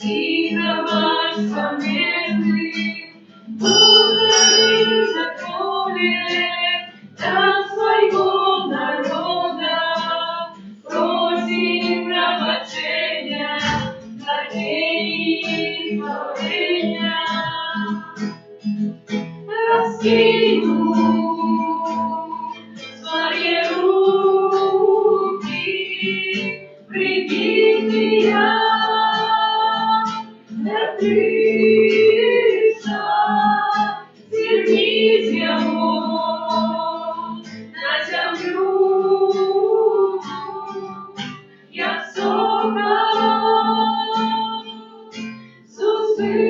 Сына ваш помилуй, Боже, законе для своего народа, просим пробачения за день избавления. Раскину свои руки, прибитые для Христа, зернись его на землю, як сока с услыша.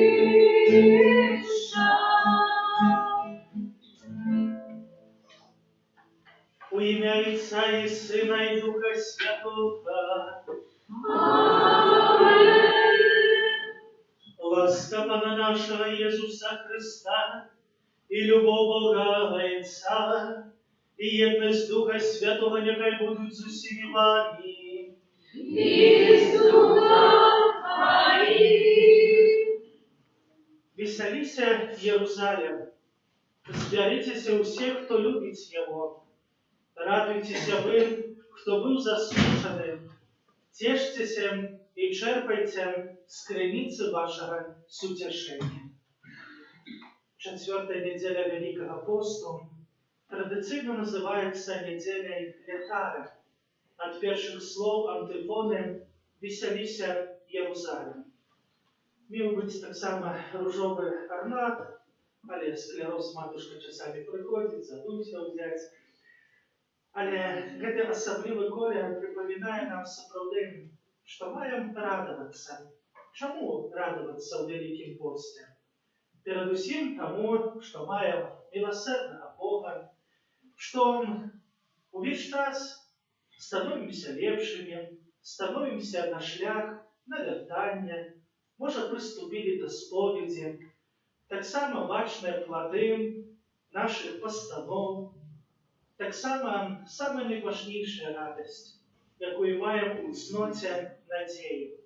У ім'я Отця і Сина і Духа Святого. Аминь. Ласка Пана нашего Иисуса Христа и любовь Бога Отца и едность Духа Святого нехай будут з усіми вами. И с духом твоим. Веселися, Иерусалим, сберитесь у всех, кто любит Его. Радуйтесь вы, кто был заслушанным. Тешьтесь и черпайте с креницы вашего с утешением. Четвертая неделя Великого Посту традиционно называется неделей Летара. От первых слов антифоны «Веселися, Иерусалим». Мил быть так само ружовый орнат, але склероз матушка часами приходит, забудься взять. Але гэты асаблівы колер припоминае нам сапраўды, што маем радавацца. Чаму радавацца ў Великім Посце? Перадусім таму, што маем милосердного Бога, што увесь час становимся лепшими, становимся на шлях, на вяртанне, можа прыступілі да споведзі, таксама бачныя плады нашых пастаноў, таксама самая найважнейшая радасць, якую маем у цноце надзеі.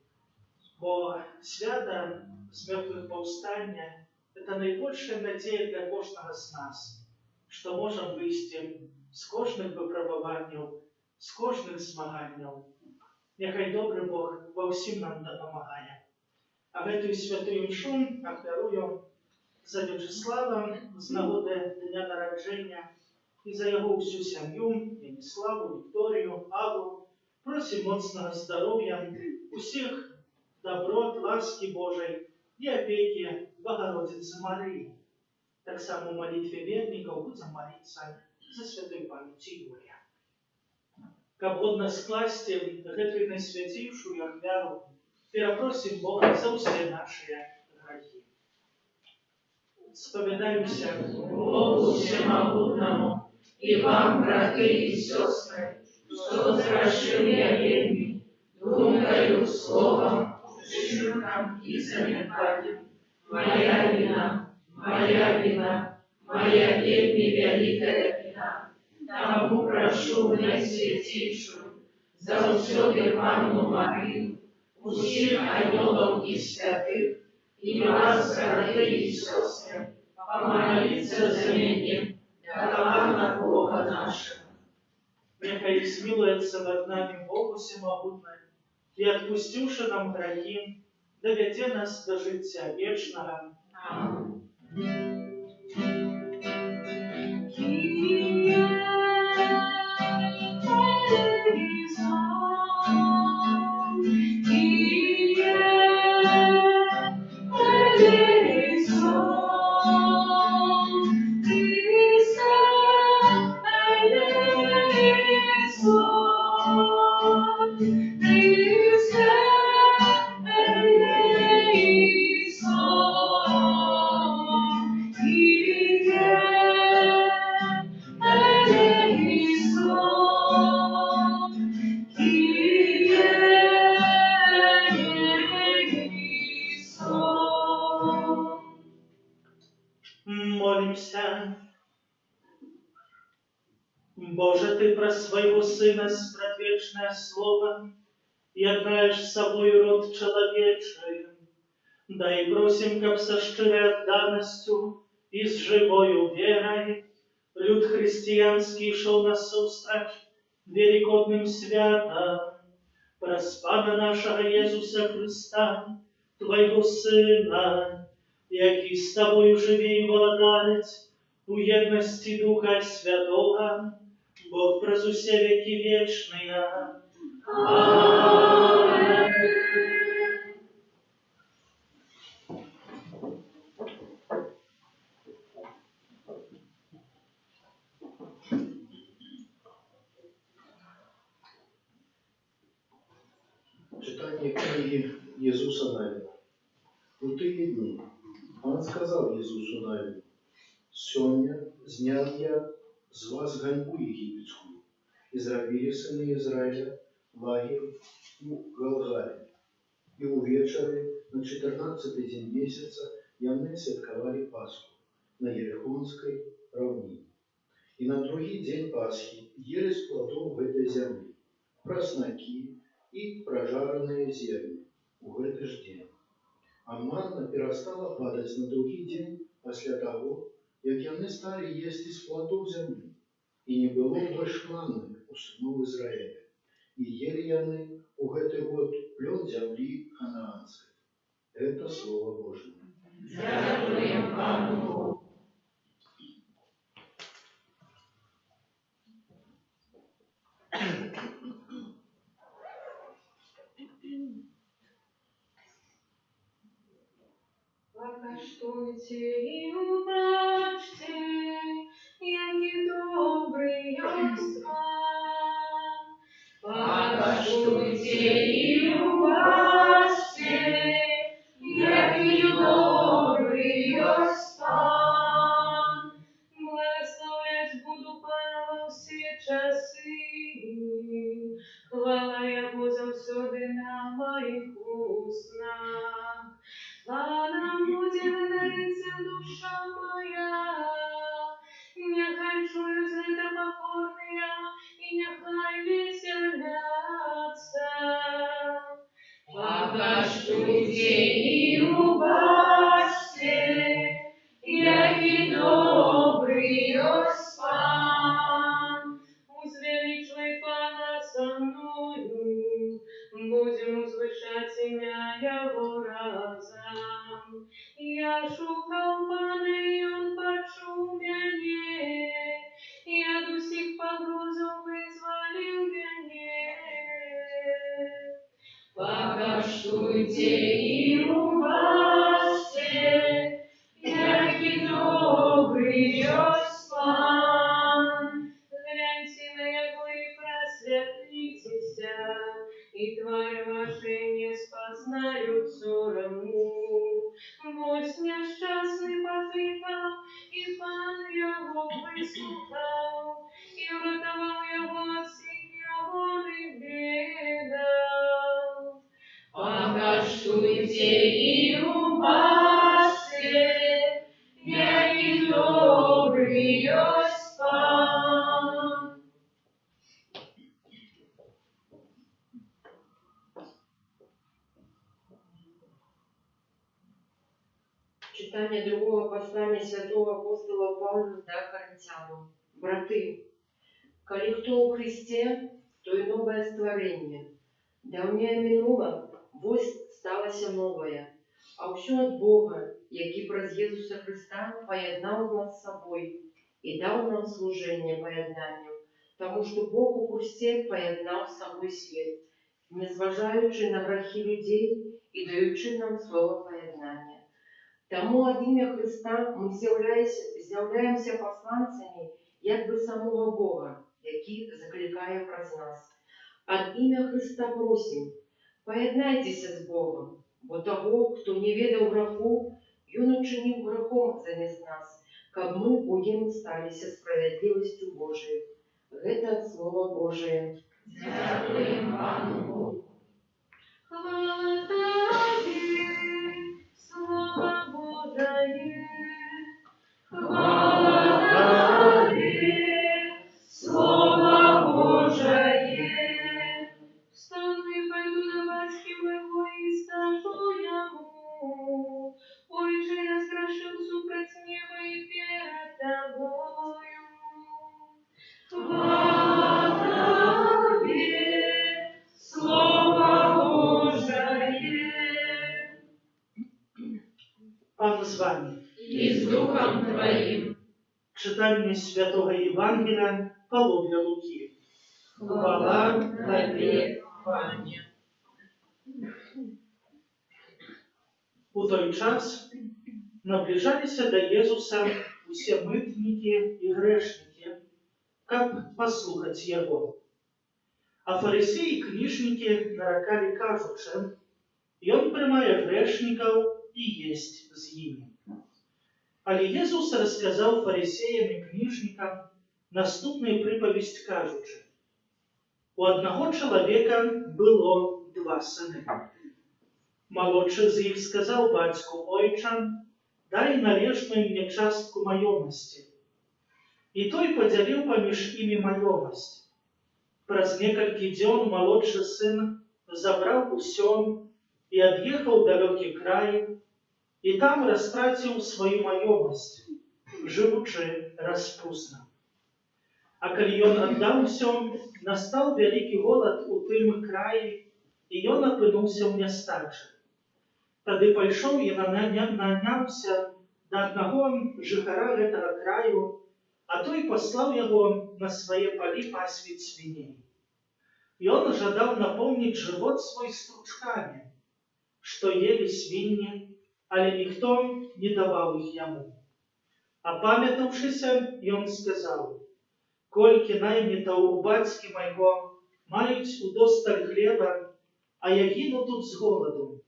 Бо свята з мёртвых паўстання – это найбольшая надзея для кожнага з нас, што можам выйсці з кожных выпрабаванняў, з кожных змаганняў. Няхай добры Бог ва ўсім нам дапамагае. А гэтую святую імшу ахвярую за Вячеслава з нагоды дня нараджэння і за яго ўсю сям'ю, Яниславу, Вікторію, Аву. Просім моцнага здароўя, усіх доброт, ласки Божай і апекі Богородицы Марыі. Таксама у молитве вернікаў будзем молиться за святой памяці Юрія. Каб годна скласці гэтую найсвяцейшую ахвяру, перапросім Бога за ўсе нашыя грахі. Спавядаемся Богу Всемогутному и вам, браты и сестры, что зграшил я вельми, думкою, словом, вчинком и замыканием. Моя вина, моя вина, моя вельми великая вина. Тому прошу Найсвятейшую, заўсёды Панну Марию, усіх анёлов и святых, и вас, браты и сестры, помолиться за меня, для Бога нашего. Нехай смилуется над нами Богу Всемогутный, и, отпустивши нам грехи, доведе нас до життя вечного. Аминь. Молимся. Боже, Ты про Своего Сына спредвечное Слово и однаешь с собой род человечий. Да и просим, каб со шчырай адданасцю и с живою верой люд христианский шел насустрач великодным святам праз Пана нашего Иисуса Христа, Твоего Сына, який с Тобою живе и владалец у едности Духа Святого, Бог праз усе веки вечные. Аминь. Читание книги Иисуса Навина. У тые дни Он сказал Иисусу Навину: «Сегодня знял я с вас ганьбу египетскую, и зрабили сыны Израиля лагерь у Галгале. И увечары на 14-й день месяца яны святковали Пасху на Ерехонской равнине. И на другий день Пасхи ели с плодов этой земли проснаки и прожаранные зерни у гэты ж день. А манна перестала падать на другий день после того, як яны стали есть из плодов земли. И не было больше манны у сынов Израиля. И ели яны у гэты год плен земли ханаанской. Это Слово Божие. Дякуємо Пану. Покаштуйте и убачьте, який добрий Йосфат. Покаштуйте и убачьте, який добрий Йосфат. Благословлять буду Пана во всі часи, хвала Його завсюди на моїх устнах. Паном буде винариться душа моя, нехай чую злета покорния, и нехай веселятся. Покаштуйте и убачьте, який добрий Йосфат. Узвеличивай Пана со мною, будем узвышать имя Его разом. Я шукал Пана, и Он почул меня, и от усіх погрозов вызволил меня. Покаштуйте и убачьте, який добрий Йосфат. Гляньте на Его и просветлитеся, и тварь ваши не спознают сорому. Вось несчастный покликал, и Пан Его выслухал, и врятовал Его от всіх ягоних бедах. Покаштуйте и убачьте, який добрий Йосфат. Читание другого послания святого апостола Павла до Коринфянам. Браты, коли кто у Христе, то и новое створение. Давнее минуло, вось сталося новое. А все от Бога, який праз Єсуса Христа поєднав нас з собою і дав нам служение поєднанню, тому що Бог у Христі поєднав з собою світ, незважаючи на грехи людей і даючи нам слово поєднання. Тому от ім'я Христа ми з'являємося посланцями якби самого Бога, який закликає праз нас. От ім'я Христа просим, поєднайтеся з Богом, бо того, хто не ведав греху, Він учинив грехом замість нас, каб ми у Ім сталися справедливостю Божией. Это Слово Божие. Дякуємо Пану Богу. Хвала Тобі, Слово Божие. Хвала Тобі, Слово Божие. Встану и пойду до батьки моего и скажу ему: Пан з вами. І з Духом Твоїм. Читання Святого Євангелія Павла Луки. Хвала Тобі, Пане. У той час наближалися до Єзуса усе митники і грешники, каб послухать Його. А фарисеї і книжники наракали кажучи, «Ён приймає грешників і єсть з ними». Але Єзус розказав фарисеям і книжникам наступну приповість, кажучи, «У одного чоловіка було два сини. Молодший з їх сказав батьку, «Ойче, дай належную мне частку маемости». И той поделил поміж ими маемость. Праз некалькі дзён молодший сын забрал усё и отъехал в далекий край, и там растратил свою маемость, живучи распусно. А калі ён отдал всё, настал великий голод у тым краі, и ён опынуўся ў нястачы. Тады пайшоў і наняўся да аднаго жыхара гэтага краю, а той паслаў яго на свае палі пасвіць свіней. Ён жадаў напоўніць жывот свой стручкамі, што елі свінні, але ніхто не даваў іх яму. Апамятаўшыся, ён сказаў, «Колькі наймітаў у бацькі майго маюць удосталь хлеба, а я гіну тут з голаду.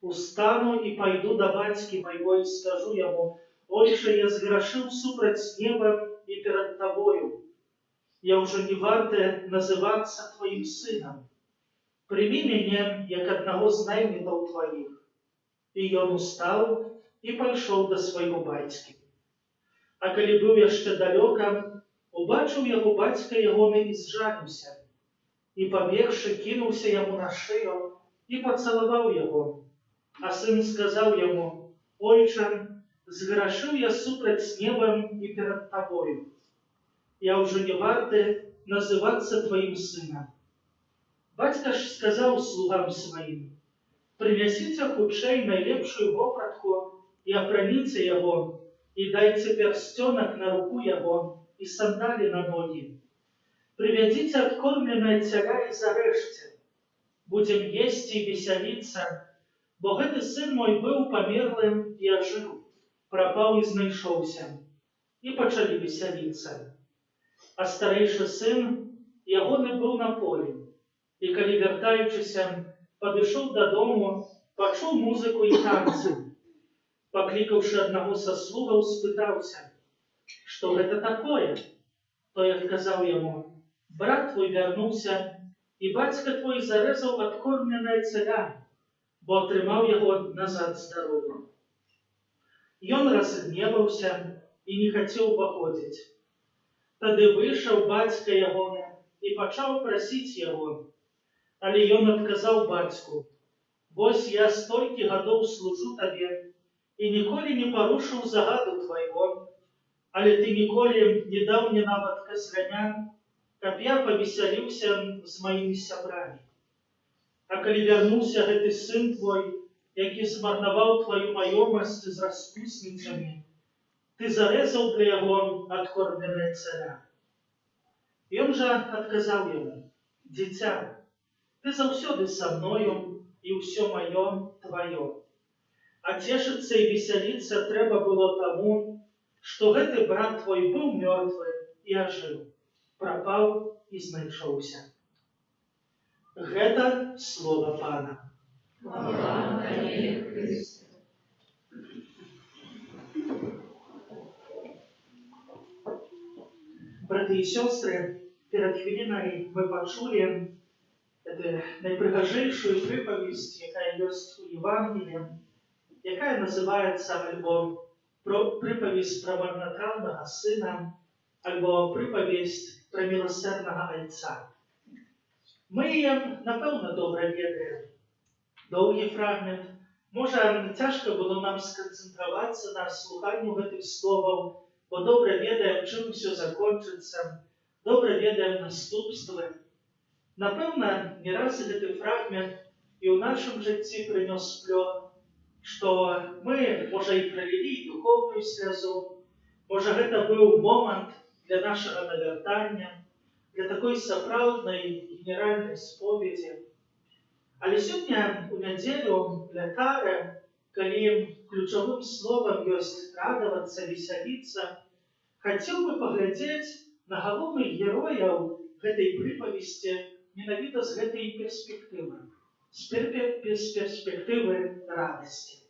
Устану и пойду до батьки моего и скажу ему, «Ойче, я сгрешил супраць неба и перед тобою. Я уже не варте называться твоим сыном. Прими меня, як одного з наймитов твоих». И он устал и пошел до своего батьки. А коли был еще далеко, убачил его батька ягоны и сжалился, и побегши кинулся ему на шею и поцеловал его. А сын сказал ему, «Ойче, сгрешил я супраць небом и перед тобою. Я уже не варте называться твоим сыном». Батька ж сказал слугам своим, «Принесите худшей найлепшую вопратку и опраніце его, и дайте перстенок на руку его и сандали на ноги. Приведите откормленное теля и зарежьте. Будем есть и веселиться, бо гэты сын мой быў памерлым і ажыў, прапаў і знайшоўся». І пачалі весяліцца. А старэйшы сын ягоны быў на полі, і калі вяртаючыся, падышоў дадому, пачуў музыку і танцы. Паклікаўшы аднаго са слугаў, спытаўся, што гэта такое? Той адказаў яму, «Брат твой вярнуўся, і бацька твой зарэзаў адкормленае цяля, бо атрымаў яго назад здаровым». Ён разгневаўся і не хацеў паходзіць. Тады выйшаў бацька ягоны і пачаў прасіць яго. Але ён адказаў бацьку, «Вось я столькі гадоў служу табе і ніколі не парушыў загаду твайго, але ты ніколі не даў мне нават касляня, каб я павесяліўся з маімі сябрамі. А калі вярнуўся гэты сын твой, які змарнаваў твою маёмасць з распусніцамі, ты зарэзаў для яго адкормленае цяля». Ён жа адказаў яму, «Дзіця, ты заўсёды са мною, і ўсё маё тваё. А цешыцца і весяліцца трэба было таму, што гэты брат твой быў мёртвы і ажыў, прапаў і знайшоўся». Гэта слова Пана. Хвала Тобі, Христе. Браты і сёстры, перад хвілінай мы пачулі найпрыгажэйшую прыпавесць, якая ёсць у Евангеліі, якая называецца альбо прыпавесць пра марнатравнага сына, альбо прыпавесць пра міласэрнага айца. Мы яе, напэўна, добра ведаем. Доўгі фрагмент. Можа, цяжка было нам сканцэнтравацца на слуханню гэтых словаў, бо добра ведаем, чым усё закончыцца, добра ведаем наступствы. Напэўна, не раз гэты фрагмент і ў нашым жыцці прынёс плён, што мы, можа, і правялі духовную слязу, можа, гэта быў момант для нашага навяртання, для такой сапраўднай генеральнай споведзі. Але сёння у нядзелю для тары, калі ключавым словам ёсць радавацца, весяліцца, хацеў бы паглядзець на галоўных герояў гэтай прыпавесці менавіта з гэтай перспектывы, з перспектывы радасці.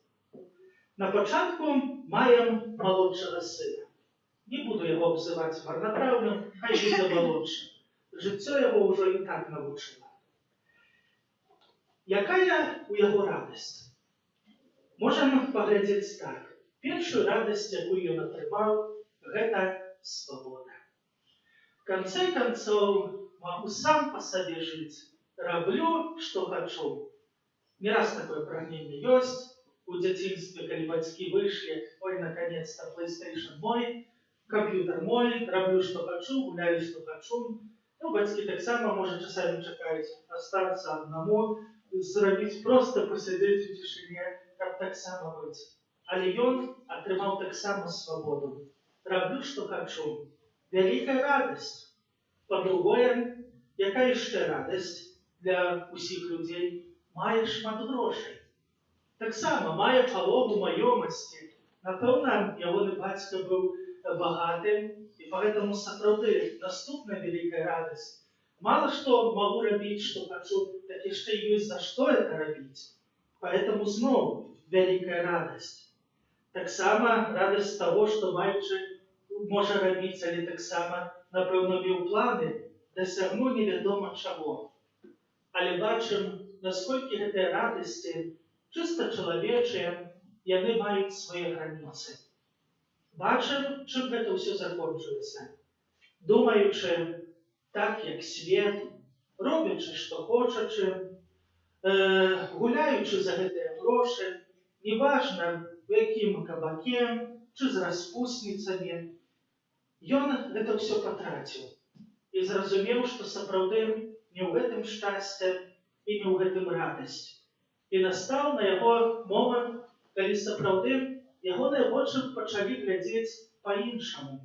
На пачатку маем малодшага сына. Не буду яго абзываць марнатравным, хай будзе малодшы. Жыццё яго ўжо і так навучыла. Якая у яго радасць? Можам паглядзець так. Першую радасць, якую ён атрымаў, гэта свабода. В канцы канцоў магу сам па сабе жыць. Раблю, што хачу. Не раз такое прагненне ёсць. У дзяцінстве, калі бацькі выйшлі, ой, наконец-то, PlayStation мой, комп'ютер мой, раблю, што хачу, гуляю, што хачу. Ну, бацькі таксама, можа, часамі чакаюць астацца аднаму, зрабіць проста пасядзець у цішыне, каб таксама быць. Але ён атрымаў таксама свабоду. Раблю, што хачу. Вялікая радасць. Па-другое, якая яшчэ радасць для ўсіх людзей? Мае шмат грошай. Таксама мае палову маёмасці. Напэўна, ягоны бацька быў багатым, і поэтому сапраўды наступная вялікая радасць. Мало што магу рабіць, што хачу, так яшчэ ёсць за што это рабіць. Поэтому зноў вялікая радасць. Таксама радасць таго, што маючы можа рабіць, але таксама, напэўна, меў планы, дасягну невядома чаго. Але бачым, насколькі гэтыя радасці чыста чалавечыя, яны маюць свае граніцы. Бачым, чым гэта ўсё закончылася. Думаючы так, як свет, робячы, што хочачы, гуляючы за гэтыя грошы, неважна, у якім кабаке, чы з распусніцамі, ён гэта ўсё патраціў і зразумеў, што сапраўды не ў гэтым шчасце і не ў гэтым радасць. І настаў на яго момант, калі сапраўды ягоныя вочы пачалі глядзець па-іншаму.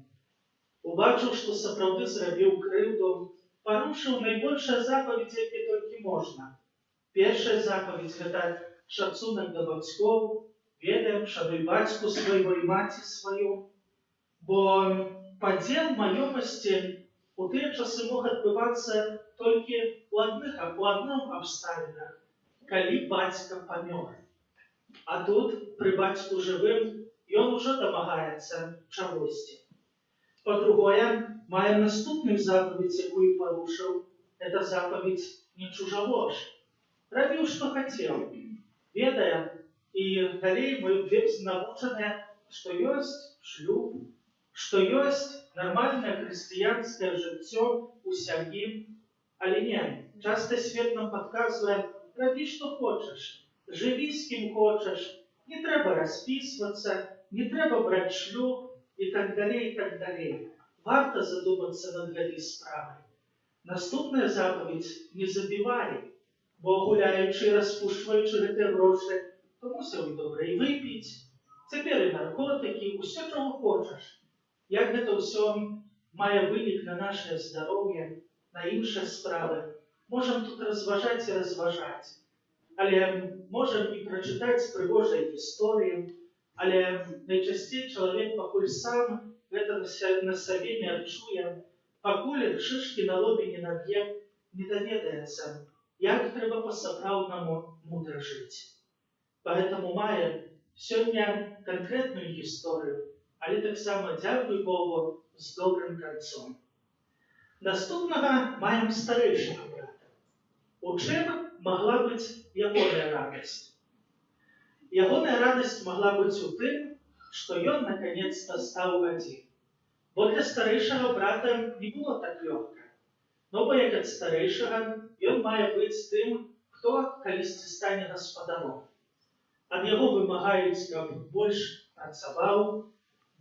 Убачыў, што сапраўды зрабіў крыўду, парушыў найбольшыя запаведзі, якія толькі можна. Першая запаведь – гэта шанцунак да бацькоў, ведаем, шануй бацьку свайго і маці сваю, бо падзел маёмасці у тыя часы мог адбывацца толькі ў адным абставінах, калі бацька памёр. А тут, пры бацьку жывым, ён ужо дамагаецца чагосьці. Па-другое, маем наступную запаведь, якую парушыў. Это запаведь не чужавож. Рабіў, што хацеў. Ведаем, і далей мы навучаныя, што ёсць шлюб, што ёсць нармальнае хрысціянскае жыццё у сям'і. Але не, часта свет нам падказвае, рабі, што хочаш, жыві з кім хочаш, не трэба распісвацца, не трэба браць шлюб і так далей, і так далей. Варта задумацца над гэтай справай. Наступная запаведь не забівай, бо гуляючы і распушчваючы гэтыя грошы, то мусіў і добра і выпіць. Цяпер і наркотыкі, усё, чаго хочаш. Як гэта ўсё мае вынік на нашае здароўе, на іншыя справы, можам тут разважаць і разважаць. Але можам і прачытаць прыгожыя гісторыі, але найчасцей чалавек пакуль сам гэта на сабе не адчуе, пакуль шышкі на лобе не наб'е, не даведаецца, як трэба па-сапраўднаму мудра жыць. Поэтому маем сёння канкрэтную гісторыю, але таксама, дзякуй Богу, з добрым канцом. Наступнага маем старэйшага брата. У чым магла быць ягоная радасць? Ягоная радасць магла быць у тым, што ён наконец-то стаў адзін. Бо для старэйшага брата не было так лёгка. Но бо як ад старэйшага, ён мае быць тым, хто калісьці стане гаспадаром. Ад яго вымагаюць, каб больш працаваў,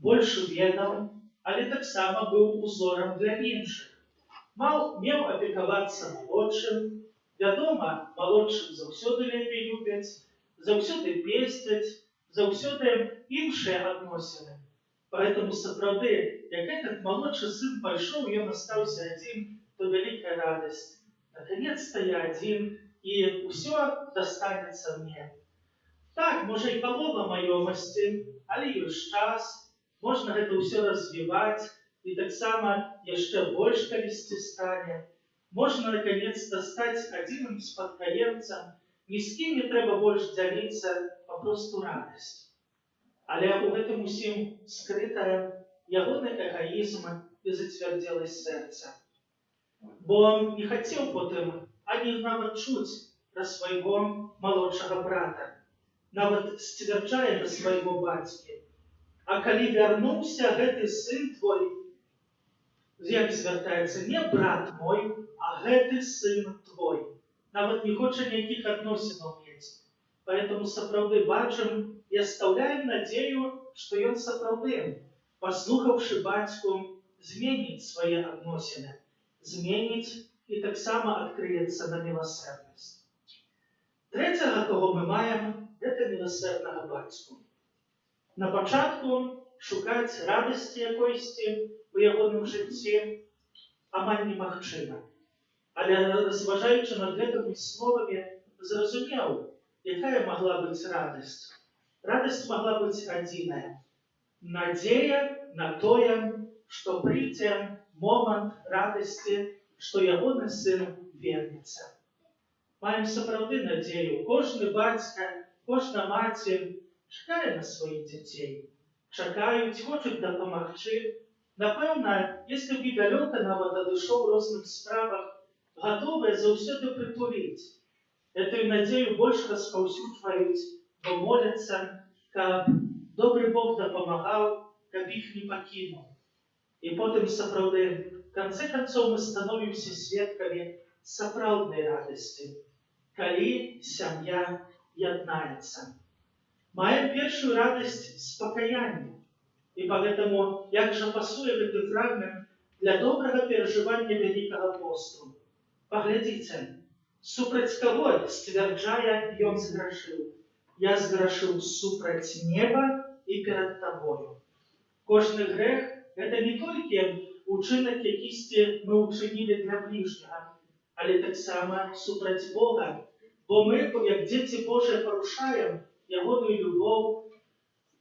больш ведаў, але таксама быў узорам для іншых. Меў апекавацца малодшым. Вядома, малодшых заўсёды лепей любяць, заўсёды песцяць, заўсёды іншыя адносіны. Поэтому сапраўды, як этот малодшы сын пайшоў, ён астаўся адзін, то вялікая радасць. Наконец-то я адзін, і ўсё дастанецца мне. Так, можа і палова маёмасці, але ёсць час, можна гэта ўсё развіваць, і таксама яшчэ больш калісьці стане. Можна, наконец-то, стаць адзіным спадкаемцам, ні з кім не трэба больш дзяліцца, папросту радасць. Але ў гэтым усім скрытая ягоны эгоізм і зацвярдзеласць сэрца. Бо не хацеў потым ані нават чуць пра свайго малодшага брата, нават сцвярджае да свайго бацькі. А калі вярнуўся гэты сын твой, як звяртаецца, не брат мой, а гэты сын твой. Нават не хоча ніякіх адносінаў мець. Поэтому сапраўды бачым і астаўляем надзею, што ён сапраўды, паслухаўшы бацьку, зменіць свае адносіны, зменіць і таксама адкрыецца на міласэрнасць. Трэцяга, кого мы маем, гэта міласэрнага бацьку. На пачатку шукаць радасці якойсьці у ягоным жыцці амаль немагчыма. Але разважаючы над гэтымі словамі, зразумеў, якая магла быць радасць. Радасць магла быць адзіная. Надзея на тое, што прыйдзе момант радасці, што ягоны сын вернецца. Маем сапраўды надзею. Кожны бацька, кожна маці чакае на сваіх дзяцей. Чакаюць, хочуць дапамагчы. Напэўна, если б і далёка нават адышоў у розных справах, гатовыя заўсёды прытуліць. Эту надзею больш распаўсюджваюць, бо моляцца, каб добры Бог дапамагаў, каб іх не пакінуў. І потым сапраўды, в канцы канцоў мы становімся сведкамі сапраўднай радасці, калі сям'я яднаецца. Маем першую радасць з пакаяння. І поэтому, як жа пасуе гэты фрагмент для добрага перажывання Вялікага посту. Паглядзіце, супраць каго сцвярджае ён зграшыў. Я зграшыў супраць неба і перад табою. Кожны грэх – гэта не толькі учынак якісьці мы ўчынілі для бліжняга, але таксама супраць Бога. Бо мы, як дзеці Божыя, парушаем ягоную любоў,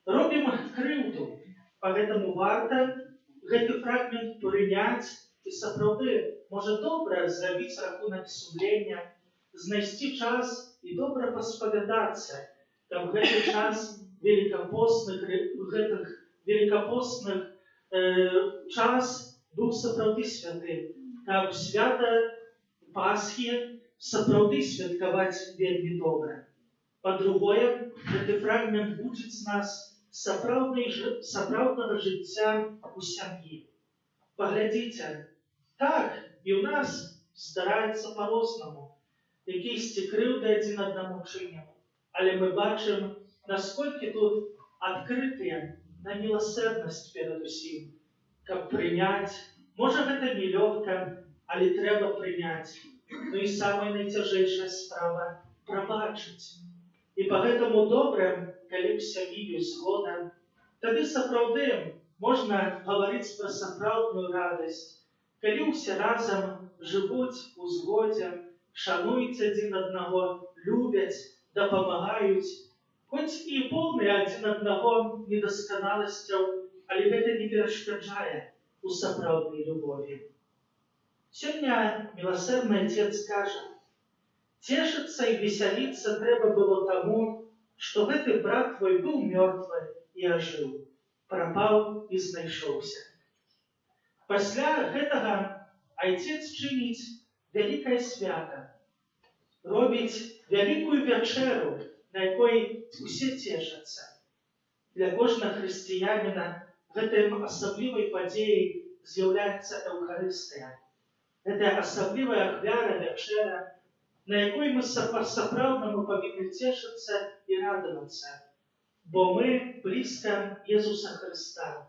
робім крыўду. Поэтому варта гэты фрагмент прыняць і сапраўды можа добра зрабіць рахунак сумлення, знайсці час і добра паспавядацца, каб гэты час великапостных час быў сапраўды святы, каб свята Пасхі сапраўды святкаваць вельмі добра. Па-другое, гэты фрагмент вучыць нас сапраўднага жыцця у сям'і. Паглядзіце, так, і ў нас здараецца па-рознаму, якійсьці крыўды адзін аднаму чынім, але мы бачым, насколькі тут адкрытыя на міласэрнасць перад усім, каб прыняць. Можа, гэта нелёгка, але трэба прыняць. Ну і самая найцяжэйшая справа – прабачыць. І поэтому добра, калі ў сям'і ёсць згода, тады сапраўды можна гаварыць пра сапраўдную радасць, калі ўсе разам жывуць у згодзе, шануюць адзін аднаго, любяць, дапамагаюць, хоць і поўныя адзін аднаго недасканаласцяў, але гэта не перашкаджае у сапраўднай любові. Сёння міласэрны Отец кажа, цешыцца і весяліцца трэба было таму, што гэты брат твой быў мёртвы і ажыў, прапаў і знайшоўся. Пасля гэтага Айцец чыніць вялікае свята, робіць вялікую вячэру, на якой усе цешацца. Для кожнага хрысціяніна гэтай асаблівай падзеяй з'яўляецца Эўхарыстыя. Гэта асаблівая ахвяра, вячэра, на якой мы сапраўдна павінны цешыцца і радавацца, бо мы блізка Езуса Хрыста,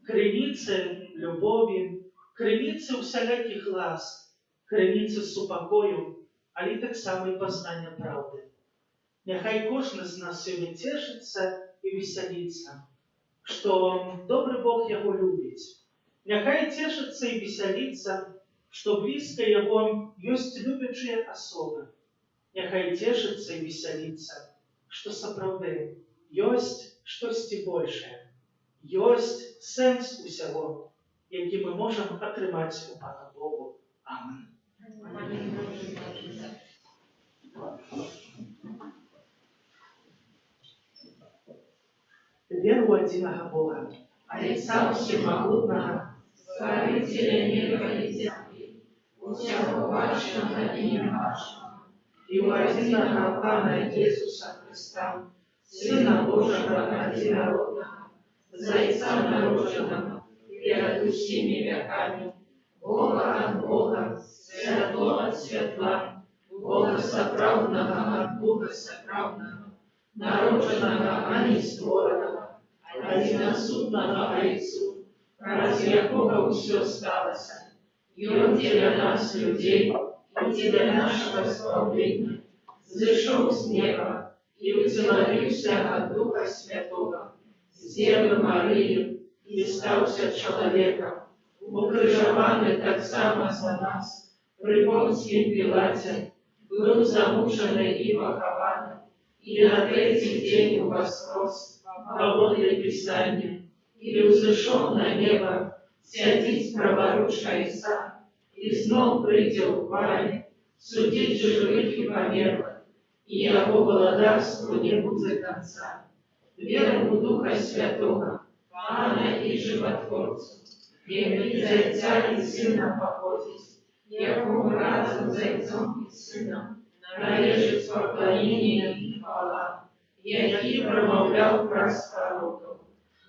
крыніцы любові, крыніцы усялякіх ласк, крыніцы супакою, але таксама і пазнання праўды. Нехай кожен з нас сьогодні тішиться і веселиться, що добрий Бог його любить. Нехай тішиться і веселиться, что близко Его есть любящие особы. Нехай тешится и веселится, что сапраўды есть штосьці большее, есть сенс усяго, які мы можем атрымаць у Пана Богу. Амин. Веру в единого Бога, Отца Всемогутного, Створителя неба и земли, всего вашего и не вашего, и у единого Пана Иисуса Христа, Сына Божьего Одинородного, Зайца народженного, перед усими веками, Бога от Бога, Святло от Светла, Бога соправдного от Бога соправдного, народженного, а не створенного, одиносудного Отцу, ради якого все сталося, и Он для нас, людей, и для нашего спасения, зашел с неба и утеловился от Духа Святого, с Девы Марии, и стался человеком, укрыжованный так само за нас, при Понтским Пилате, был замученный и похованный, и на третий день воскрес, поводле Писания, и взошел на небо, сядить праворуча Отца, и снова придет в хвале, судить живых и померлых, и Его благодарству не будет конца. Веру в Духа Святого, Пана и Животворцу, и за Отца и Сына походить, якому разом за Отцом и Сыном належит поклонение и хвала, який промовлял праз пророков.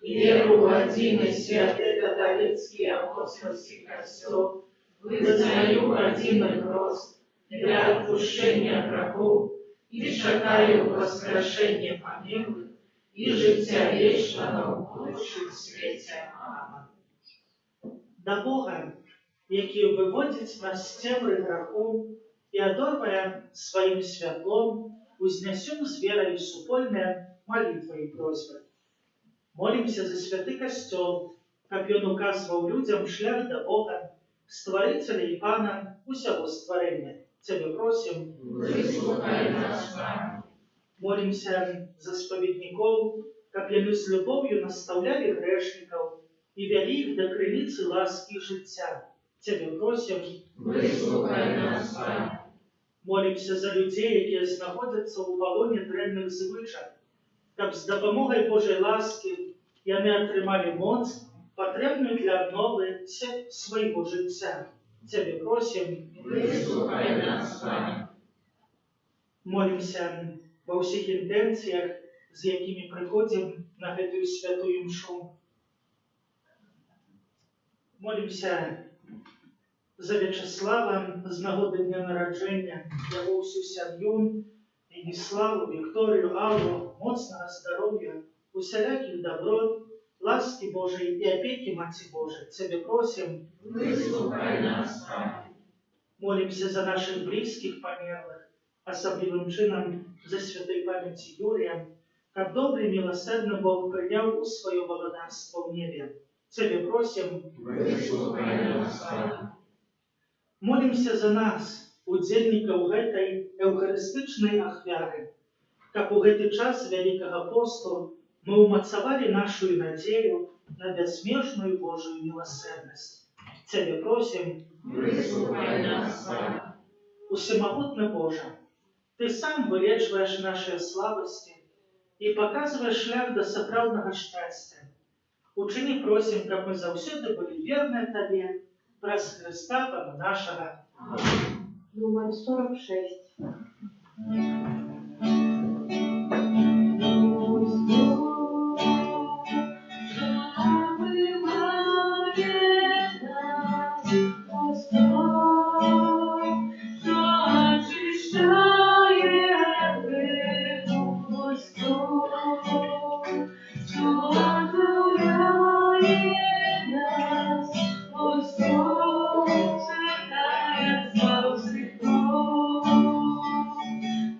Веру в один и святый католицкий апостольский костел, вызнаю один и крест для отпущения грехов и шагаю воскрешение помилуй и життя вечного в будущем свете. Амин. До Бога, який виводить нас з темри греху и одорвая своим святлом, узнесем с верой супольные молитвы и просьбы. Молимся за святый костел, как он указывал людям шлях до Бога, Створителя и Пана усего створения. Тебе просим, Выслухай нас, Пане. Молимся за споведников, как они с любовью наставляли грешников и вели их до крылицы ласки и життя. Тебе просим, Выслухай нас, Пане. Молимся за людей, які знаходяться у полоні древних звичок, каб з допомогою Божої ласки вони отримали моць, потрібну для обнови свого життя. Тебе просим, Выслухай нас, Пане. Молимся во всіх інтенціях, з якими приходимо на эту святую мшу. Молимся за В'ячеслава з нагоди дня народження, його всю сім'ю, Єгіславу, Вікторію, Аллу, моцного здоров'я, усіляких доброт, ласки Божої і опеки Маті Божої. Тебе просим, Выслухай нас, Пане. Молимся за наших близьких померлих, особливим чином за святой памяти Юрия, как добрый милосердный Бог принял у свое благодарство в небе. Тебе просим, Выслухай нас, Пане. Молимся за нас, удзельников этой эвхаристычной ахвяры, как у гэты час Великого посту мы умацавали нашу надею на бессмешную Божию милосердность. Тебе просим, Выслухай нас, Пане. Усемогутный Боже, Ты сам вылечиваешь наши слабости и показываешь шлях до сапраўднага счастья. Учини просим, как мы завсёды были верны Тебе, праз Христа Пана нашего. Номер 46.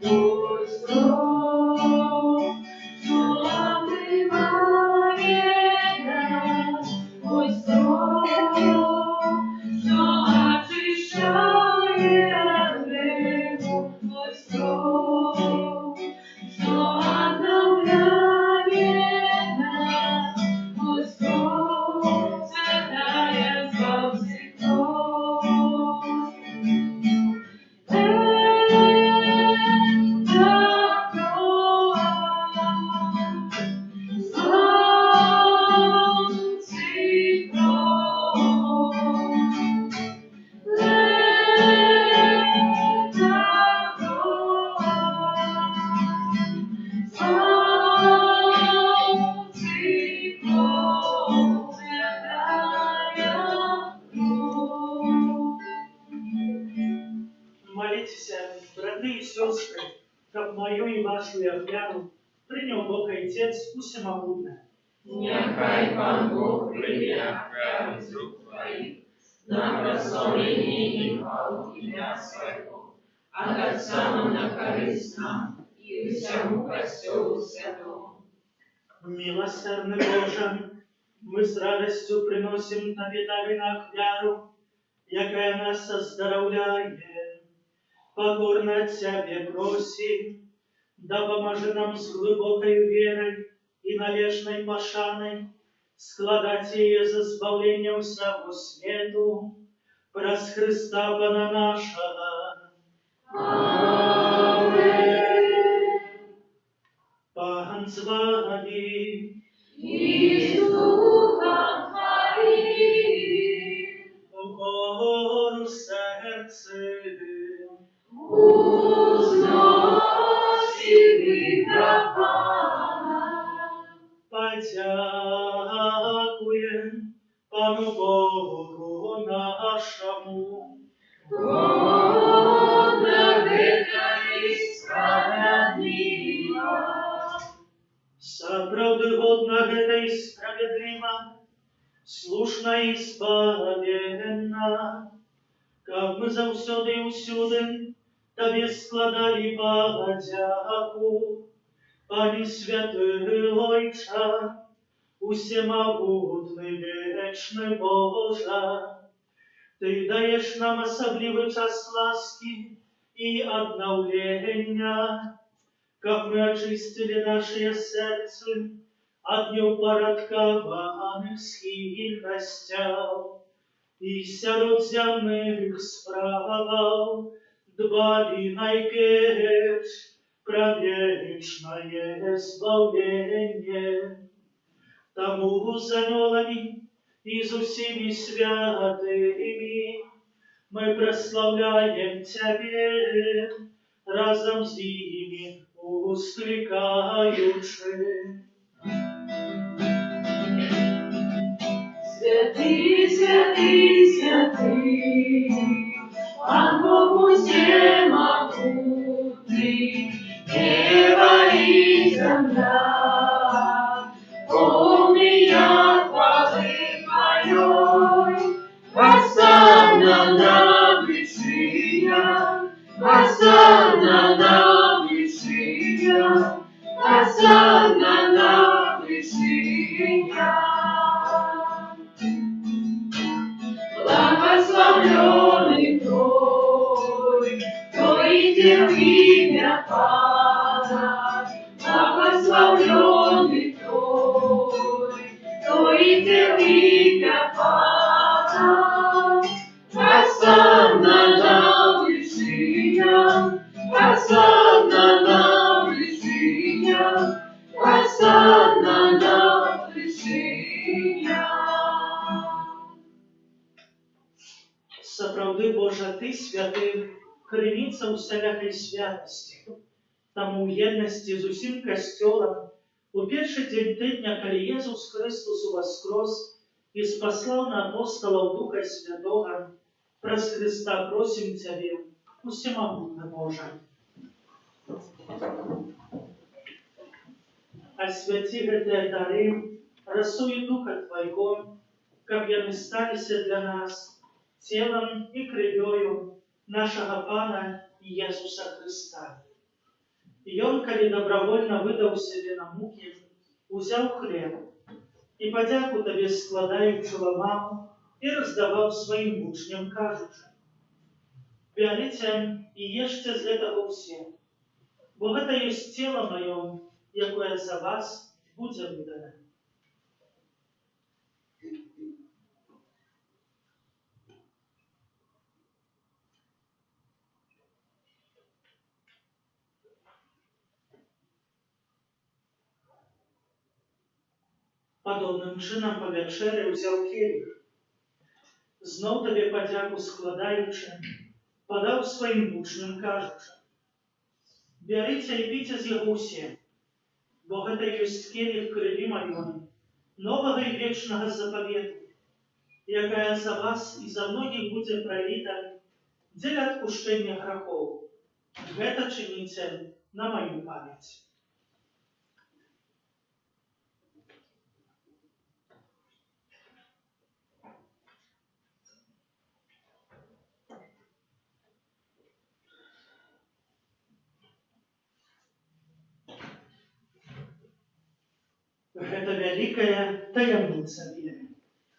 Oh мою і вашу ахвяру прийняв Бог Отець Усемогутне. Нехай Пан Бог прийме ахвяру з рук твоїх на прославлення і хвалу ім'я Свого, а так само на користь нам і всьому Костьолу Святому. Милосердный Боже, мы с радостью приносим Тебе на ахвяру, якая нас оздоровляет. Покорно Тебе просим, да поможи нам с глубокой верой и належной пошаной складать ее за збавлением всего свету, праз Христа Пана нашего. Аминь. Пан з вами. И с Духом Твоим. Укору серце. Узносим имя Пана. Подякуем Пану Богу нашему. Он это и справедливо. Соправды годно это и справедливо, слушно и спаденно, как мы завсёды и усюды Тебе складали подяку, Пане святый Ойче, усемогутный вечный Боже, Ты даешь нам особливый час ласки и обновления, как мы очистили наши сердца от неупорядкованных схильностей и сирот земных справ дбали найперш про вечное избавление. Тому с анgelами и со всеми святыми мы прославляем Тебе, разом с ними ускликаючи. Святый, святый, святый, Пан Бог всемогутный, небо и земля, полная хвалы Твоей. Хосанна на вышинях, Хосанна на вышинях, Хосанна на вышинях. Благословленный Той, кто идет в имя Пана. Благословленный Той, кто идет в имя Пана. Хосанна на вышинях, Хосанна на вышинях, Хосанна на вышинях. Соправди, Боже, Ти святий, криниця усілякої святості, тому в єдності з усім Костьолом у перший день тижня, коли Єсус Христос воскрес і спаслав на апостолов Духа Святого, праз Христа просим Тебе, усемогутный Боже. Освяти эти дары, росою Духа Твоего, как яны сталися для нас, телом и кровью нашего Пана Иисуса Христа. И Он, коли добровольно выдал себе на муки, взял хлеб и подяку Тебе складаючи ламав и раздавал своим учням, кажучи: «Берите и ешьте з этого все, бо это есть тело Мое, якое за вас будет выдано». Подобним чином по вечері взяв келих, знов Тобі подяку складаючи, подав своїм учням, кажучи: «Берите і пийте з його усі, бо это есть келих крови Моей, нового и вечного заповеду, якая за вас и за многих будет пролита для отпущения грехов. Это чините на мою память. Это великая таямница веры.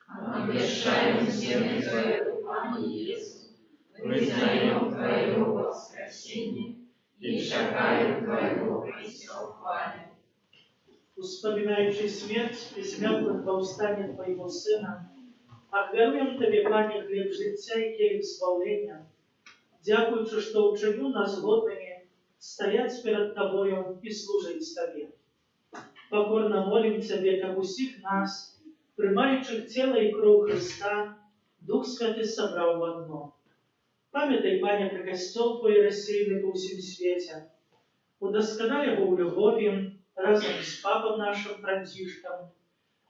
Обещаем всем Твое Пане Иисус, признаем Твое воскресение и шагаем Твоего Христа в хвале. Успоминаючи смерть і смертне повстання Твоего Сина, ахвяруем Тебе, Пане, хлеб життя і келих збавлення, дякуючи, що учиню нас годними стоять перед Тобою і служить Тобі. Покорно молим Тебе, как усіх нас, приймаючих тіло і кров Христа, Дух Святий собрав в одно. Пам'ятай, Пане, про костел Твой рассеянный по всем свете. Удосконали его в любови разом с Папом нашим Франтишком,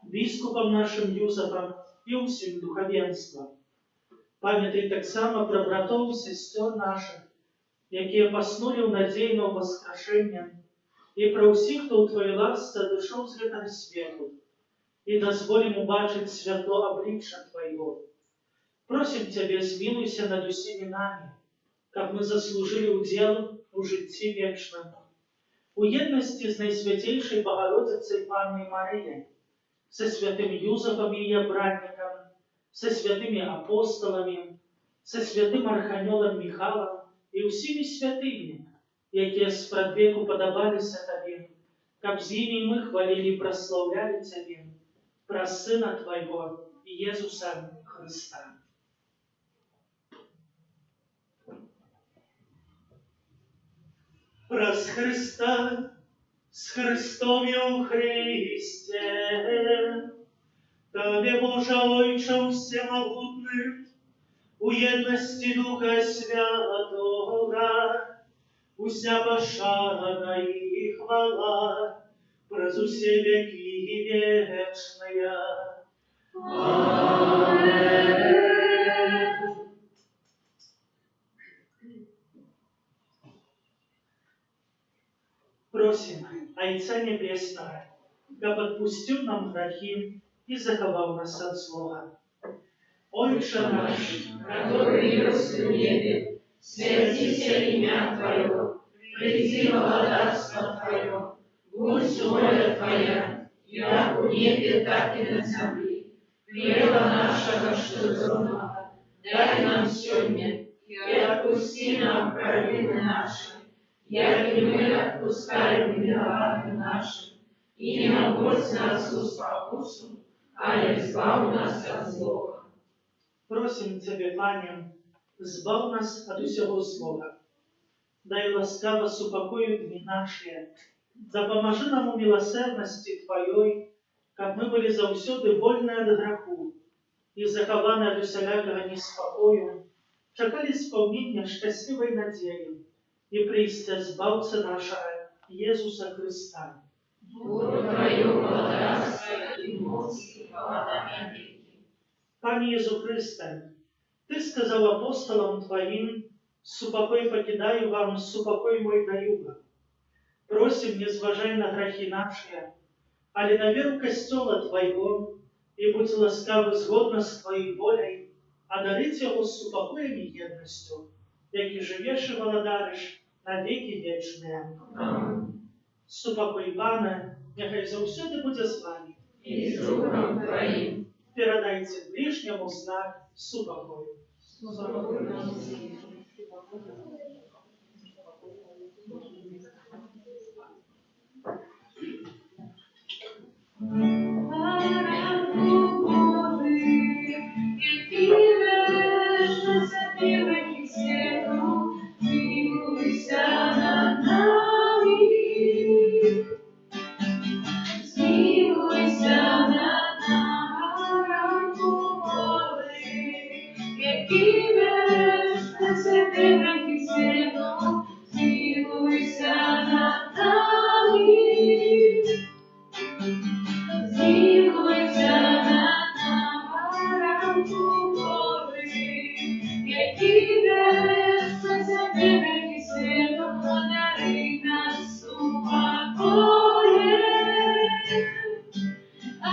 Біскупом нашим Юзефом і усім духовенством. Пам'ятай так само про братов і сестер наших, які поснули в надійного воскрешення, і про всіх, хто у Твоїй ласці дійшов з этого світу, і дозволим убачить святло обличчя Твоего. Просим Тебе, змилуйся над усіми нами, как мы заслужили удел у житті вічному. У єдності з Найсвятейшей Богородицей Панной Марией, со святым Юзефом и ее братником, со святыми апостолами, со святым Архангелом Михайлом и усіми святыми, які спрадвеку подобалися Тобі, как з ими мы хвалили и прославляли Тебе, про Сына Твоего, Иисуса Христа. Праз Христа, с Христом и у Христе, Тебе, Боже Ойче всемогутный, у єдності Духа Святого, уся пошана и хвала, праз усе веки вечные. Аминь. Просим Отца Небесного, да подпустил нам грехи и заховал нас от злого. Отче наш, который есть в небе, святится имя Твое, приди благодарство Твое, будь воля Твоя, як у небе, так и на земле. Хлеба нашего штодзорного дай нам сегодня, и отпусти нам провины наши, як и мы отпускаем виноватым нашим, и не наводь нас в спокусу, а избавь нас от злого. Просим Тебе, Пане, збав нас от усього злого. Дай ласкаво супокою дни наши, да поможи нам у милосердности Твоей, как мы были заусёды вольны от греху, и захованы от усялякого неспокою, чекали исполнения счастливой надеи, и прийстя збавца нашего Иисуса Христа. Богу Твою благодарствуй и моць и хвала на веки. Пане Иисус Христе, Ты сказал апостолам Твоим, «Супокой покидаю вам, супокой мой даю вам». Просим, не зважай на грехи наши, али на веру костела Твоего, и будь ласкавы згодно с Твоей волей, а дарить его с супокоем и едностью, яки живешь и володариш на веки вечные. Аминь. Супокой Пане, нехай завсюди буде з вами. И с Духом Твоим. Передайте ближнему знак супокою. Супокой нам всем.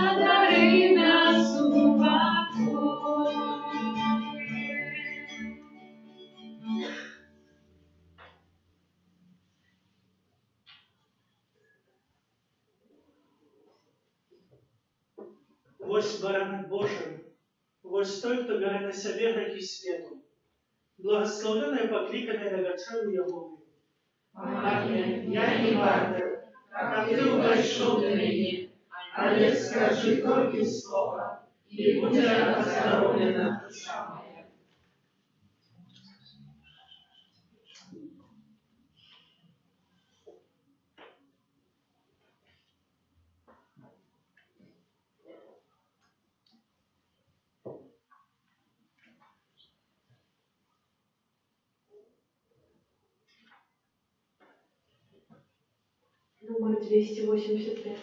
одари нас упокоєм. Ось баранок Божий, ось той, хто бере на себе гріхи світу. Благословенне покликане на вечерю Його. Марія, я не варта, как ты угощен на меня, але скажи только слово, и будет оздоровлена душа моя. Номер 285.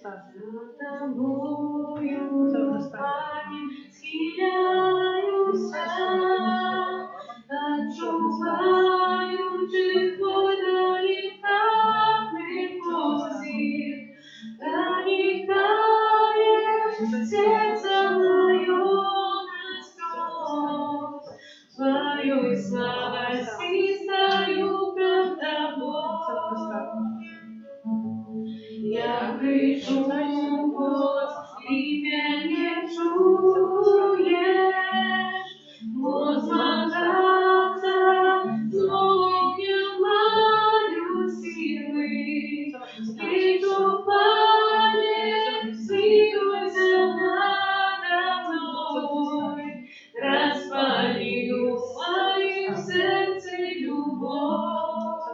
За тобою, Пані, схиляюся, відчуваючи твой делікатний посіб, проникаєш в серце моє насквозь, твоєю слабості стою пред тобою. Я кричу, Господи, мене чуєш, возмогаться злою маю силы. Кричу, Пане, смилуйся надо мной, распали в моем сердце любовь.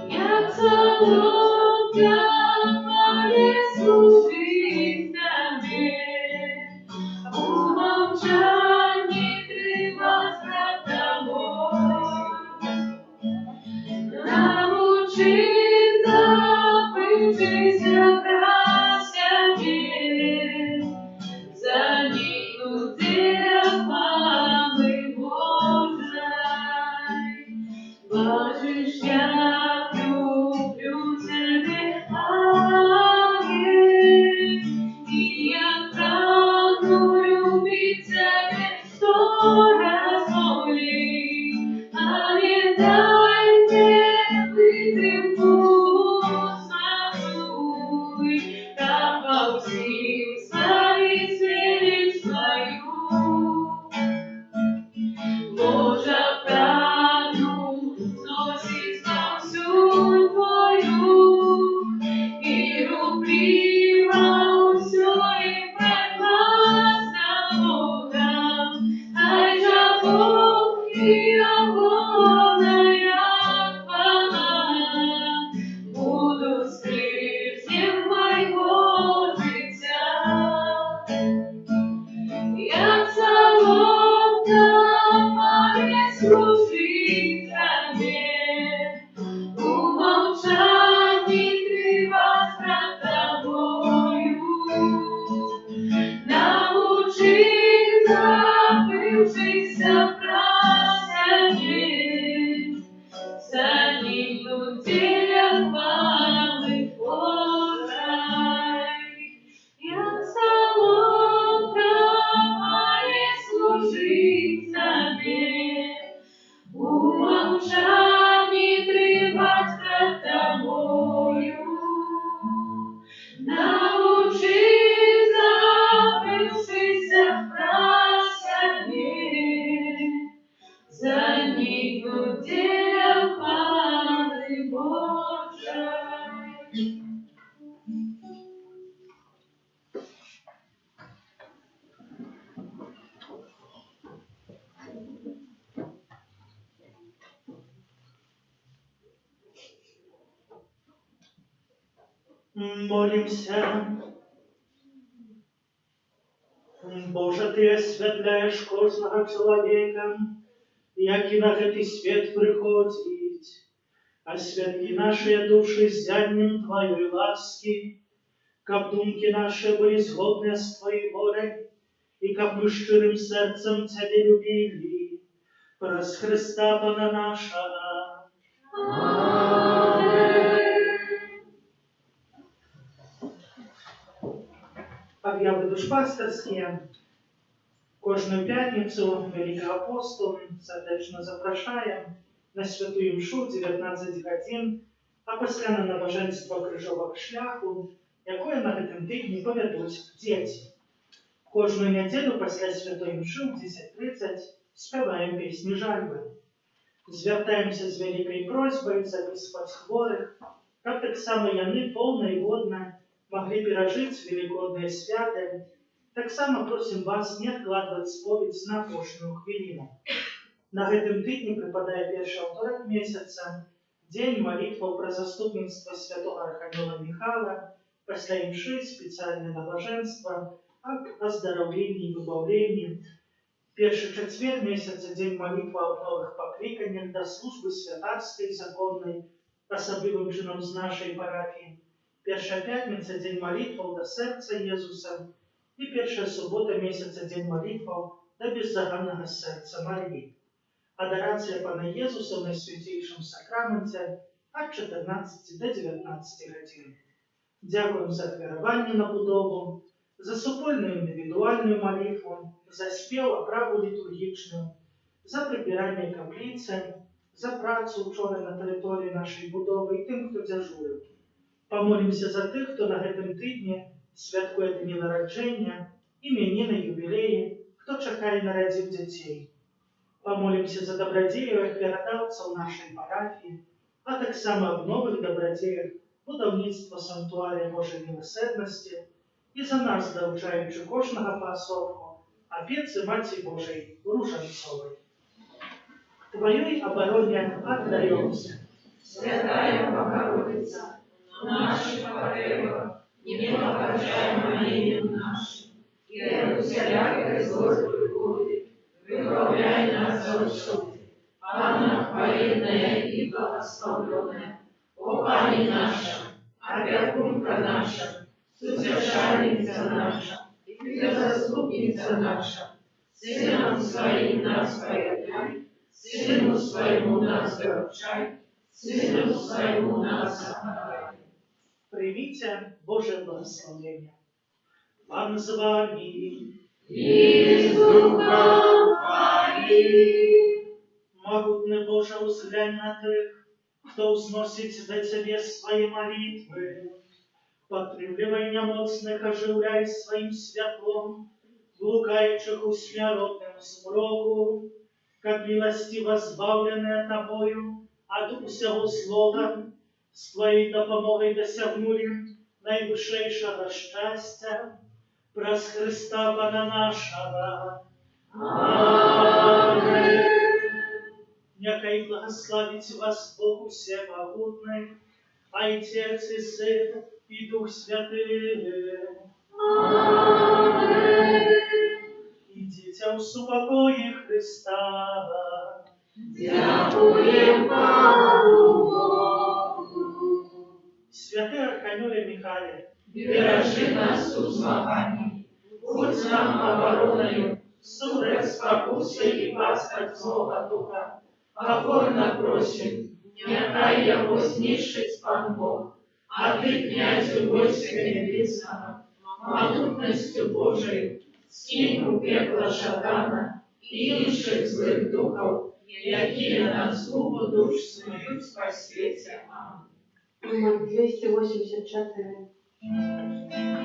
Я солодка по лесу звездами, в молчании крылась над тобой. Научи забывшийся красками, заникнуть зеркалами Божией. Боже, я люблю Тебя, Молимся. Боже, Ты освятляешь кожного чоловіка, який на гэтый свет приходить. Освятли наши души зяннем Твоей ласки, каб думки наши были згодны с Твоей волей, и каб мы щирым сердцем Тебе любили, праз Христа Пана нашего. Объявы душпастерские. Кожную пятницу Великий Апостол сердечно запрошаем на святую мшу 19 годин, а після на набаженство крижового шляху, якое на гэтым тижні поведуть діти. Кожную неделю після святої мши в 10:30 співаємо пісні жальби. Звертаємося з великою просьбою записувати хворих, каб так само яны полно и годно могли пережить великодные святы. Так само просим вас не откладывать споведь на апошнюю хвилину. На гэтым тыдні припадае першы аўторак месяца, дзень молитваў пра заступніцтва святого Архангела Михала, пасля імшы спецыяльнае набажэнства об оздоровлении и выбавлении. Першы чацвер месяца дзень молитва об новых покликаниях до службы святарской законной, особливым чынам з нашей парафии. Першая пятница дзень молитваў до сердца Иисуса и першая суббота месяца дзень молитваў до беззаганнага сердца Марии. Адорация Пана Иисуса в Наисвятейшем Сакраменте от 14 до 19 годин. Дякуем за ахвяраванне на будову, за супольную индивидуальную молитву, за спев оправу литургичную, за прибирание каплицы, за працу учора на территории нашей будовы и тем, кто дежурил. Помолимся за тых, хто на гэтым тыдні святкуе дні нараджэння, імяніны, юбілеі, хто чакае нарадзіў дзяцей. Помолимся за добродеев ахвярадаўцаў нашай парафіі, а таксама аб новых добродеях будаўніцтва санктуария Божай милосердности и за нас, даручаючы кожнага паасобку, апецы Маці Божай Ружанцовай. К Твоей обороне отдаемся. Святая Богородица, наших потребах, непогашаемое имя наше, и от всякой злой приходит, выправляй нас от суды. Анна хваленная и благословленная, о Пане наша, опекунка наша, утешальница наша, и заступница наша, Сыном Своим нас появляй, Сыну Своему нас выручай, Сыну Своему нас охраняй. Примите Божие благословение. Пан с вами. И с духом Твоим. Могутный Боже, узглянь на тех, кто узносит до Тебе свои молитвы. Подкрепливай немоцных, оживляй своим светлом, блукающих у смертным змроку, как милостиво избавленные Тобою от усего злого, с Твоей допомогой досягнули наивышейшего счастья, праз Христа Пана нашего. Аминь. Некай благословить вас Бог Всемогутный, Отец и Сын и Дух Святый. Аминь. Идите в супокое Христа. Дякуем Пану Богу. Святый Архангеле Михаиле, Бережи нас у змаганні, будь нам обороною, супроть спокуси і пасток злого духа. Покорно просим, нехай його знищить Пан Бог, а ти, князю войска небесного, могутністю Божою, скинь у пекло шатана і інших злих духов, які на згубу душ снують по світі. Амінь. Номер 284. Thank you.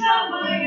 душа моя